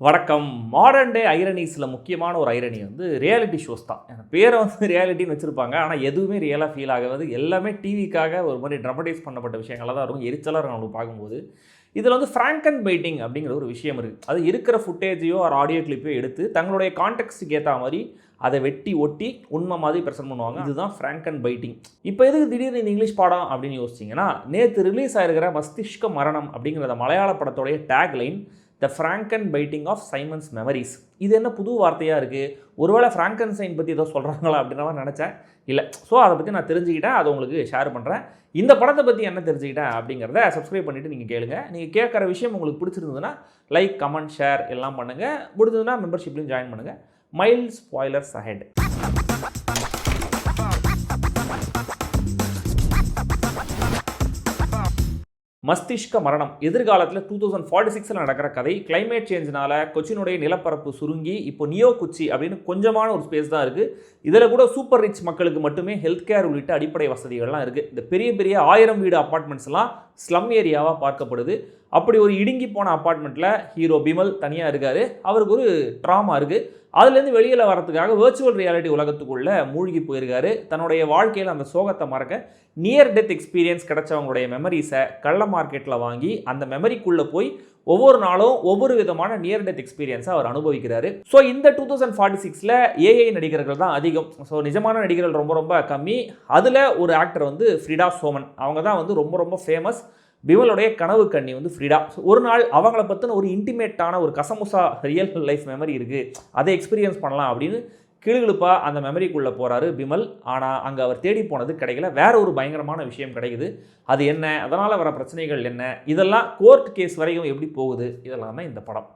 வணக்கம். Modern day ஐரனிஸில் முக்கியமான ஒரு ஐரணி வந்து ரியாலிட்டி ஷோஸ் தான். பேரை வந்து ரியாலிட்டின்னு வச்சுருப்பாங்க. ஆனால் எதுவுமே ரியலாக ஃபீல் ஆகாது. எல்லாமே டிவிக்காக ஒரு மாதிரி ட்ரமடைஸ் பண்ணப்பட்ட விஷயங்களாக தான் இருக்கும். எரிச்சலாக இருக்கும் நம்மளுக்கு பார்க்கும்போது. இதில் வந்து ஃப்ராங்க் அண்ட் பைட்டிங் அப்படிங்கிற ஒரு விஷயம் இருக்குது. அது இருக்கிற ஃபுட்டேஜையோ ஒரு ஆடியோ கிளிப்பையோ எடுத்து தங்களுடைய கான்டெக்ஸ்ட்டுக்கு ஏற்ற மாதிரி அதை வெட்டி ஒட்டி உண்மை மாதிரி ப்ரெசென்ட் பண்ணுவாங்க. இதுதான் ஃப்ராங்க் அண்ட் பைட்டிங். இப்போ எதுக்கு திடீர்னு இந்த இங்கிலீஷ் படம் அப்படின்னு யோசிச்சிங்கன்னா, நேற்று ரிலீஸ் ஆகிருக்கிற மஸ்திஷ்க மரணம் அப்படிங்கிற மலையாள படத்தோடைய tagline the frank and biting of Simon's memories. இது என்ன புது வார்த்தையாக இருக்குது? ஒருவேளை ஃப்ராங்கன்ஸ்டைன் பற்றி ஏதோ சொல்கிறாங்களா அப்படின்ற மாதிரி நினச்சேன். இல்லை. ஸோ அதை பற்றி நான் தெரிஞ்சுக்கிட்டேன், அதை உங்களுக்கு ஷேர் பண்ணுறேன். இந்த படத்தை பற்றி என்ன தெரிஞ்சுக்கிட்டேன் அப்படிங்கிறத சப்ஸ்கிரைப் பண்ணிவிட்டு நீங்கள் கேளுங்க. நீங்கள் கேட்குற விஷயம் உங்களுக்கு பிடிச்சிருந்ததுன்னா லைக், கமெண்ட், ஷேர் எல்லாம் பண்ணுங்கள். பிடிச்சதுன்னா மெம்பர்ஷிப்லையும் ஜாயின் பண்ணுங்கள். Mild spoilers ahead. Mastishka Maranam எதிர்காலத்தில் 2046 நடக்கிற கதை. கிளைமேட் சேஞ்சினால கொச்சினுடைய நிலப்பரப்பு சுருங்கி இப்போ நியோ கொச்சி அப்படின்னு கொஞ்சமான ஒரு ஸ்பேஸ் தான் இருக்குது. இதில் கூட சூப்பர் ரிச் மக்களுக்கு மட்டுமே ஹெல்த் கேர் உள்ளிட்ட அடிப்படை வசதிகள்லாம் இருக்குது. இந்த பெரிய பெரிய 1000 வீடு அப்பார்ட்மெண்ட்ஸ்லாம் ஸ்லம் ஏரியாவாக பார்க்கப்படுது. அப்படி ஒரு இடுங்கி போன அப்பார்ட்மெண்ட்டில் ஹீரோ பிமல் தனியாக இருக்கார். அவருக்கு ஒரு ட்ராமா இருக்குது. அதுலேருந்து வெளியில் வரதுக்காக வெர்ச்சுவல் ரியாலிட்டி உலகத்துக்குள்ளே மூழ்கி போயிருக்காரு. தன்னுடைய வாழ்க்கையில் அந்த சோகத்தை மறக்க நியர் டெத் எக்ஸ்பீரியன்ஸ் கிடைச்சவங்களுடைய மெமரிஸை கள்ள மார்க்கெட்டில் வாங்கி அந்த மெமரிக்குள்ளே போய் ஒவ்வொரு நாளும் ஒவ்வொரு விதமான நியர் டெத் எக்ஸ்பீரியன்ஸை அவர் அனுபவிக்கிறாரு. ஸோ இந்த 2046 ஏஐ நடிகர்கள் தான் அதிகம். ஸோ நிஜமான நடிகர்கள் ரொம்ப ரொம்ப கம்மி. அதில் ஒரு ஆக்டர் வந்து ஃப்ரிடா சோமன். அவங்க தான் வந்து ரொம்ப ரொம்ப ஃபேமஸ். பிமலுடைய கனவு கண்ணி வந்து ஃப்ரிடா. ஒரு நாள் அவங்கள பற்றின ஒரு இன்டிமேட்டான ஒரு கசமுசா ரியல் லைஃப் மெமரி இருக்குது, அதை எக்ஸ்பீரியன்ஸ் பண்ணலாம் அப்படின்னு கிளுகிழுப்பாக அந்த மெமரிக்குள்ளே போகிறாரு பிமல். ஆனால் அங்கே அவர் தேடி போனது கிடைக்கல. வேற ஒரு பயங்கரமான விஷயம் கிடைக்குது. அது என்ன, அதனால் வர பிரச்சனைகள் என்ன, இதெல்லாம் கோர்ட் கேஸ் வரைக்கும் எப்படி போகுது, இதெல்லாம் தான் இந்த படம்.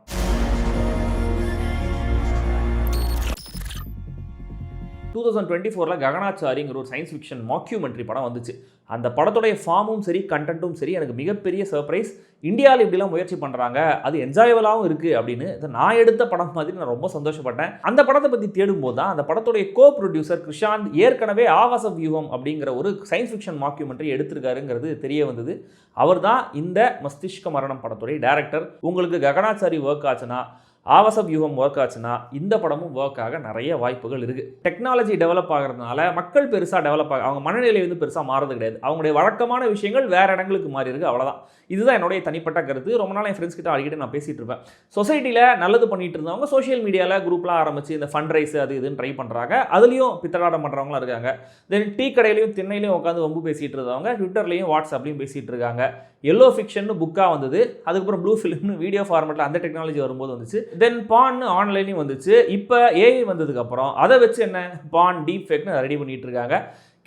2024 ககனாச்சாரிங்கிற ஒரு சயின்ஸ் ஃபிக்ஷன் மாக்யூமெண்ட்ரி படம் வந்துச்சு. அந்த படத்துடைய ஃபார்மும் சரி கண்டென்ட்டும் சரி எனக்கு மிகப்பெரிய சர்ப்ரைஸ். இந்தியாவில் இப்படிலாம் முயற்சி பண்ணுறாங்க, அது என்ஜாயபிளாகவும் இருக்குது அப்படின்னு நான் எடுத்த படம் மாதிரி நான் ரொம்ப சந்தோஷப்பட்டேன். அந்த படத்தை பற்றி தேடும்போது தான் அந்த படத்துடைய கோ ப்ரொடியூசர் கிருஷாந்த் ஏற்கனவே ஆகாச வியூகம் அப்படிங்கிற ஒரு சயின்ஸ் ஃபிக்ஷன் மாக்யூமெண்ட்ரி எடுத்திருக்காருங்கிறது தெரிய வந்தது. அவர் தான் இந்த மஸ்திஷ்க மரணம் படத்துடைய டைரக்டர். உங்களுக்கு ககனாச்சாரி ஒர்க் ஆச்சுன்னா, ஆவாச வியூகம் ஒர்க் ஆச்சுன்னா இந்த படமும் ஒர்க் ஆக நிறைய வாய்ப்புகள் இருக்குது. டெக்னாலஜி டெவலப் ஆகிறதுனால மக்கள் பெருசாக டெவலப் அவங்க மனநிலை வந்து பெருசாக மாறது கிடையாது. அவங்களுடைய வழக்கமான விஷயங்கள் வேறு இடங்களுக்கு மாறி இருக்குது, அவ்வளோதான். இதுதான் என்னுடைய தனிப்பட்ட கருத்து. ரொம்ப நாள் என் ஃப்ரெண்ட்ஸ் கிட்ட அடிக்கடி நான் பேசிகிட்டு இருப்பேன். சொசைட்டியில் நல்லது பண்ணிட்டு இருந்தவங்க சோஷியல் மீடியாவில் குரூப்லாம் ஆரம்பித்து இந்த ஃபண்ட் ரைஸ் அது இதுன்னு ட்ரை பண்ணுறாங்க. அதுலேயும் பித்தலாட்டம் பண்ணுறவங்களாம் இருக்காங்க. தென் டீ கடையிலையும் திண்ணையிலையும் உட்காந்து வம்பு பேசிகிட்டு இருந்தவங்க ட்விட்டர்லையும் வாட்ஸ்அப்லையும் பேசிகிட்டு இருக்காங்க. எல்லோ ஃபிக்ஷன் புக்காக வந்தது, அதுக்கப்புறம் ப்ளூ ஃபிலிம்னு வீடியோ ஃபார்மேட்டில் அந்த டெக்னாலஜி வரும்போது வந்துச்சு. தென் பான்னு ஆன்லைனையும் வந்துச்சு. இப்போ ஏஐ வந்ததுக்கப்புறம் அதை வச்சு என்ன பான் டீப் ஃபேக்னு ரெடி பண்ணிட்டு இருக்காங்க.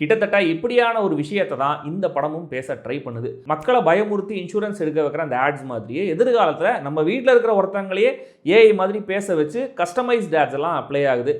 கிட்டத்தட்ட இப்படியான ஒரு விஷயத்தை தான் இந்த படமும் பேச ட்ரை பண்ணுது. மக்களை பயமுறுத்தி இன்சூரன்ஸ் எடுக்க வைக்கிற அந்த ஆட்ஸ் மாதிரியே எதிர்காலத்தில் நம்ம வீட்டில் இருக்கிற ஒருத்தங்களையே ஏஐ மாதிரி பேச வச்சு கஸ்டமைஸ்ட் ஆட்ஸ் எல்லாம் அப்ளை ஆகுது.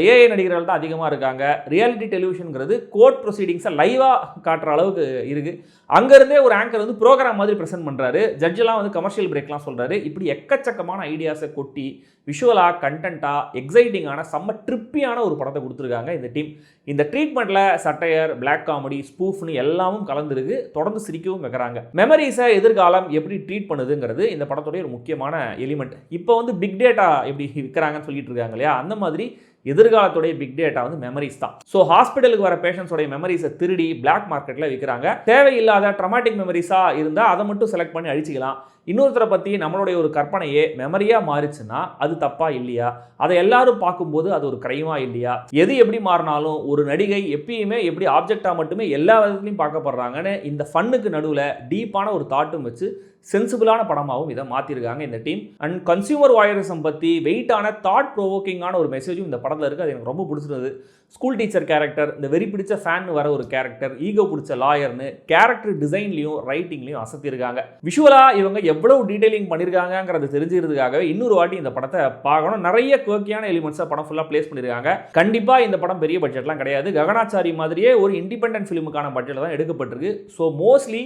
ஏஐ நடிகர்கள் தான் அதிகமாக இருக்காங்க. ரியாலிட்டி டெலிவிஷனுங்கிறது கோர்ட் ப்ரொசீடிங்ஸை லைவாக காட்டுற அளவுக்கு இருக்குது. அங்கேருந்தே ஒரு ஆங்கர் வந்து ப்ரோக்ராம் மாதிரி ப்ரெசென்ட் பண்ணுறாரு. ஜட்ஜெல்லாம் வந்து கமர்ஷியல் பிரேக்லாம் சொல்கிறாரு. இப்படி எக்கச்சக்கமான ஐடியாஸை கொட்டி விஷுவலாக கண்டென்ட்டாக எக்ஸைட்டிங்கான செம்ம ட்ரிப்பியான ஒரு படத்தை கொடுத்துருக்காங்க இந்த டீம். இந்த ட்ரீட்மெண்ட்டில் சட்டையர், பிளாக் காமெடி, ஸ்பூஃப்னு எல்லாமும் கலந்துருக்கு. தொடர்ந்து சிரிக்கவும் வைக்கிறாங்க. மெமரிஸை எதிர்காலம் எப்படி ட்ரீட் பண்ணுதுங்கிறது இந்த படத்துடைய ஒரு முக்கியமான எலிமெண்ட். இப்போ வந்து பிக் டேட்டா எப்படி விற்கிறாங்கன்னு சொல்லிட்டு இருக்காங்க இல்லையா, அந்த மாதிரி எதிர்காலத்துடைய பிக் டேட்டா வந்து மெமரிஸ் தான். ஸோ ஹாஸ்பிட்டலுக்கு வர பேஷண்ட்ஸோடைய மெமரிஸை திருடி பிளாக் மார்க்கெட்டில் விற்கிறாங்க. தேவையில்லாத ட்ரமாட்டிக் மெமரிஸாக இருந்தால் அதை மட்டும் செலக்ட் பண்ணி அழிச்சிக்கலாம். இன்னொருத்தரை பற்றி நம்மளுடைய ஒரு கற்பனையே மெமரியாக மாறிச்சுன்னா அது தப்பா இல்லையா? அதை எல்லாரும் பார்க்கும்போது அது ஒரு கிரைமா இல்லையா? எது எப்படி மாறினாலும் ஒரு நடிகை எப்பயுமே எப்படி ஆப்ஜெக்டாக மட்டுமே எல்லா விதத்துலையும் பார்க்கப்படுறாங்கன்னு இந்த ஃபன்னுக்கு நடுவில் டீப்பான ஒரு தாட்டும் வச்சு சென்சிபிளான படமாகவும் இதை மாற்றிருக்காங்க இந்த டீம். அண்ட் கன்சியூமர் வாயரிசம் பற்றி வெயிட்டான தாட் ப்ரோவோக்கிங்கான ஒரு மெசேஜும் இந்த படத்தில் இருக்குது. அது எனக்கு ரொம்ப பிடிச்சிருந்தது. ஸ்கூல் டீச்சர் கேரக்டர், இந்த வெறி பிடிச்ச ஃபேன் வர ஒரு கேரக்டர், ஈகோ பிடிச்ச லாயர்னு கேரக்டர் டிசைன்லையும் ரைட்டிங்லையும் அசத்திருக்காங்க. விஷுவலாக இவங்க எவ்வளவு டீடைலிங் பண்ணியிருக்காங்கிறது தெரிஞ்சுக்கிறதுக்காகவே இன்னொரு வாட்டி இந்த படத்தை பார்க்கணும். நிறைய குவர்க்கியான எலிமெண்ட்ஸை படம் ஃபுல்லாக பிளேஸ் பண்ணியிருக்காங்க. கண்டிப்பாக இந்த படம் பெரிய பட்ஜெட்லாம் கிடையாது. ககனாச்சாரி மாதிரியே ஒரு இண்டிபெண்டன்ட் ஃபிலிமுக்கான பட்ஜெட்டில் தான் எடுக்கப்பட்டிருக்கு. ஸோ மோஸ்ட்லி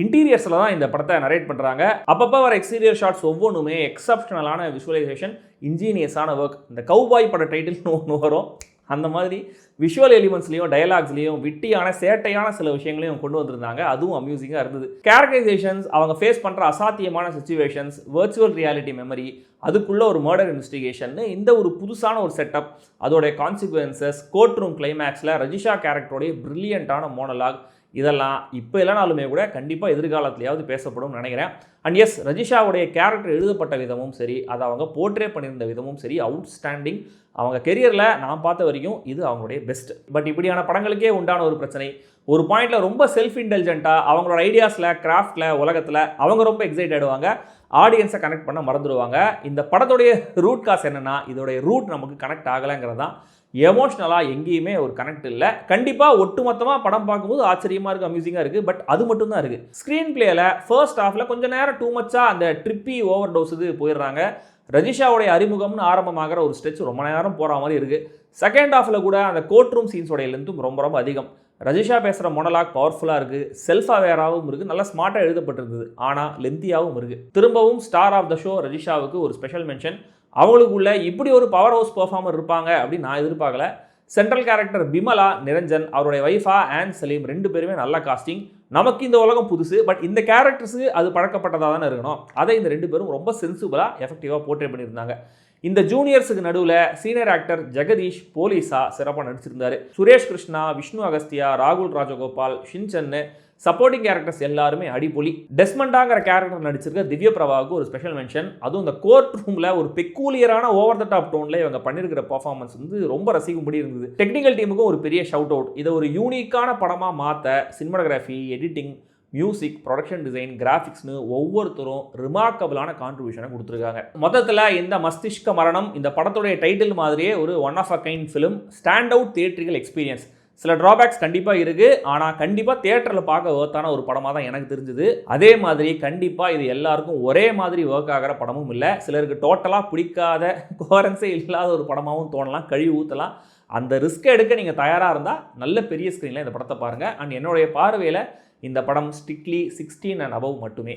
இன்டீரியர்ஸில் தான் இந்த படத்தை நரேட் பண்ணுறாங்க. அப்பப்போ வர எக்ஸ்டீரியர் ஷாட்ஸ் ஒவ்வொன்றுமே எக்ஸப்ஷனலான விஷுவலைசேஷன், இன்ஜீனியஸான ஒர்க். இந்த கவுபாய் பட டைட்டில்னு ஒன்று வரும், அந்த மாதிரி விஷுவல் எலிமெண்ட்ஸ்லையும் டயலாக்ஸ்லையும் விட்டியான சேட்டையான சில விஷயங்களையும் கொண்டு வந்திருந்தாங்க. அதுவும் அம்யூசிங்காக இருந்தது. கேரக்டரைசேஷன்ஸ், அவங்க ஃபேஸ் பண்ணுற அசாத்தியமான சுச்சுவேஷன்ஸ், வர்ச்சுவல் ரியாலிட்டி மெமரி, அதுக்குள்ள ஒரு மர்டர் இன்வெஸ்டிகேஷன், இந்த ஒரு புதுசான ஒரு செட்டப், அதோடைய கான்சிக்வன்சஸ், கோர்ட் ரூம் கிளைமேக்ஸில் ரஜிஷா கேரக்டரோடைய பிரில்லியண்ட்டான மோனலாக், இதெல்லாம் இப்போ இல்லைனாலுமே கூட கண்டிப்பாக எதிர்காலத்திலேயாவது பேசப்படும் நினைக்கிறேன். அண்ட் எஸ், ரஜிஷாவுடைய கேரக்டர் எழுதப்பட்ட விதமும் சரி, அதை அவங்க போர்ட்ரே பண்ணியிருந்த விதமும் சரி, அவுட்ஸ்டாண்டிங். அவங்க கெரியரில் நான் பார்த்த வரைக்கும் இது அவங்களுடைய பெஸ்ட். பட் இப்படியான படங்களுக்கே உண்டான ஒரு பிரச்சனை, ஒரு பாயிண்டில் ரொம்ப செல்ஃப் இன்டெலிஜென்ட்டாக அவங்களோட ஐடியாஸில், கிராஃப்டில், உலகத்தில் அவங்க ரொம்ப எக்ஸைட் ஆகிடுவாங்க, ஆடியன்ஸை கனெக்ட் பண்ண மறந்துடுவாங்க. இந்த படத்துடைய ரூட் காஸ் என்னென்னா, இதோடைய ரூட் நமக்கு கனெக்ட் ஆகலைங்கிறது தான். எமோஷ்னலாக எங்கேயுமே ஒரு கனெக்ட் இல்லை. கண்டிப்பாக ஒட்டுமொத்தமாக படம் பார்க்கும்போது ஆச்சரியமாக இருக்குது, அம்யூசிங்காக இருக்குது. பட் அது மட்டும் தான் இருக்குது. ஸ்க்ரீன் பிளேயில் ஃபர்ஸ்ட் ஹாஃபில் கொஞ்சம் நேரம் டூ மச்சாக அந்த ட்ரிப்பி ஓவர் டோஸுக்கு போயிடுறாங்க. ரஜிஷாவுடைய அறிமுகம்னு ஆரம்பமாகிற ஒரு ஸ்ட்ரெச் ரொம்ப நேரம் போகிற மாதிரி இருக்குது. செகண்ட் ஹாஃபில் கூட அந்த கோர்ட் ரூம் சீன்ஸோடைய லென்த்தும் ரொம்ப ரொம்ப அதிகம். ரஜிஷா பேசுகிற மொனலாக் பவர்ஃபுல்லாக இருக்குது, செல்ஃப் அவேராகவும் இருக்குது, நல்லா ஸ்மார்ட்டாக எழுதப்பட்டிருக்குது, ஆனால் லென்த்தியாகவும் இருக்குது. திரும்பவும் ஸ்டார் ஆஃப் த ஷோ ரஜிஷாவுக்கு ஒரு ஸ்பெஷல் மென்ஷன். அவங்களுக்குள்ள இப்படி ஒரு பவர் ஹவுஸ் பெர்ஃபார்மர் இருப்பாங்க அப்படின்னு நான் எதிர்பார்க்கல. சென்ட்ரல் கேரக்டர் பிமலா நிரஞ்சன், அவருடைய வைஃபா ஆன் சலீம், ரெண்டு பேருமே நல்ல காஸ்டிங். நமக்கு இந்த உலகம் புதுசு, பட் இந்த கேரக்டர்ஸுக்கு அது பழக்கப்பட்டதாக தானே இருக்கணும். அதை இந்த ரெண்டு பேரும் ரொம்ப சென்சிபிளாக எஃபெக்டிவாக போர்ட்ரே பண்ணியிருந்தாங்க. இந்த ஜூனியர்ஸுக்கு நடுவில் சீனியர் ஆக்டர் ஜெகதீஷ் போலீஸாக சிறப்பாக நடிச்சிருந்தார். சுரேஷ் கிருஷ்ணா, விஷ்ணு அகஸ்தியா, ராகுல் ராஜகோபால், ஷின்சன்னு, சப்போர்ட்டிங் கேரக்டர்ஸ் எல்லாருமே அடிப்பொலி. டெஸ்மண்டாங்கிற கேரக்டர் நடிச்சிருக்க திவ்ய பிரபாவுக்கு ஒரு ஸ்பெஷல் மென்ஷன். அதுவும் இந்த கோர்ட் ரூமில் ஒரு பெக்கூலியரான ஓவர் த டாப் டோனில் இவங்க பண்ணியிருக்கிற பர்ஃபார்மன்ஸ் வந்து ரொம்ப ரசிக்கும்படி இருந்தது. டெக்னிக்கல் டீமுக்கும் ஒரு பெரிய ஷவுட் அவுட். இதை ஒரு யூனிக்கான படமாக மாற்ற cinematography, editing, music, production design, கிராஃபிக்ஸ்னு ஒவ்வொருத்தரும் ரிமார்க்கபிளான கான்ட்ரிபியூஷனை கொடுத்துருக்காங்க. மொத்தத்தில் இந்த மஸ்திஷ்க மரணம் இந்த படத்துடைய டைட்டில் மாதிரியே ஒரு one of a kind film, stand out theatrical experience. சில ட்ராபேக்ஸ் கண்டிப்பாக இருக்குது, ஆனால் கண்டிப்பாக தியேட்டரில் பார்க்க ஒர்த்தான ஒரு படமாக தான் எனக்கு தெரிஞ்சுது. அதே மாதிரி கண்டிப்பாக இது எல்லாருக்கும் ஒரே மாதிரி ஒர்க் ஆகிற படமும் இல்லை. சிலருக்கு டோட்டலாக பிடிக்காத, கோரன்ஸே இல்லாத ஒரு படமாகவும் தோணலாம், கழுவி ஊற்றலாம். அந்த ரிஸ்க்கை எடுக்க நீங்கள் தயாராக இருந்தால் நல்ல பெரிய ஸ்க்ரீனில் இந்த படத்தை பாருங்கள். அண்ட் என்னுடைய பார்வையில் இந்த படம் ஸ்ட்ரிக்ட்லி 16 and above மட்டுமே.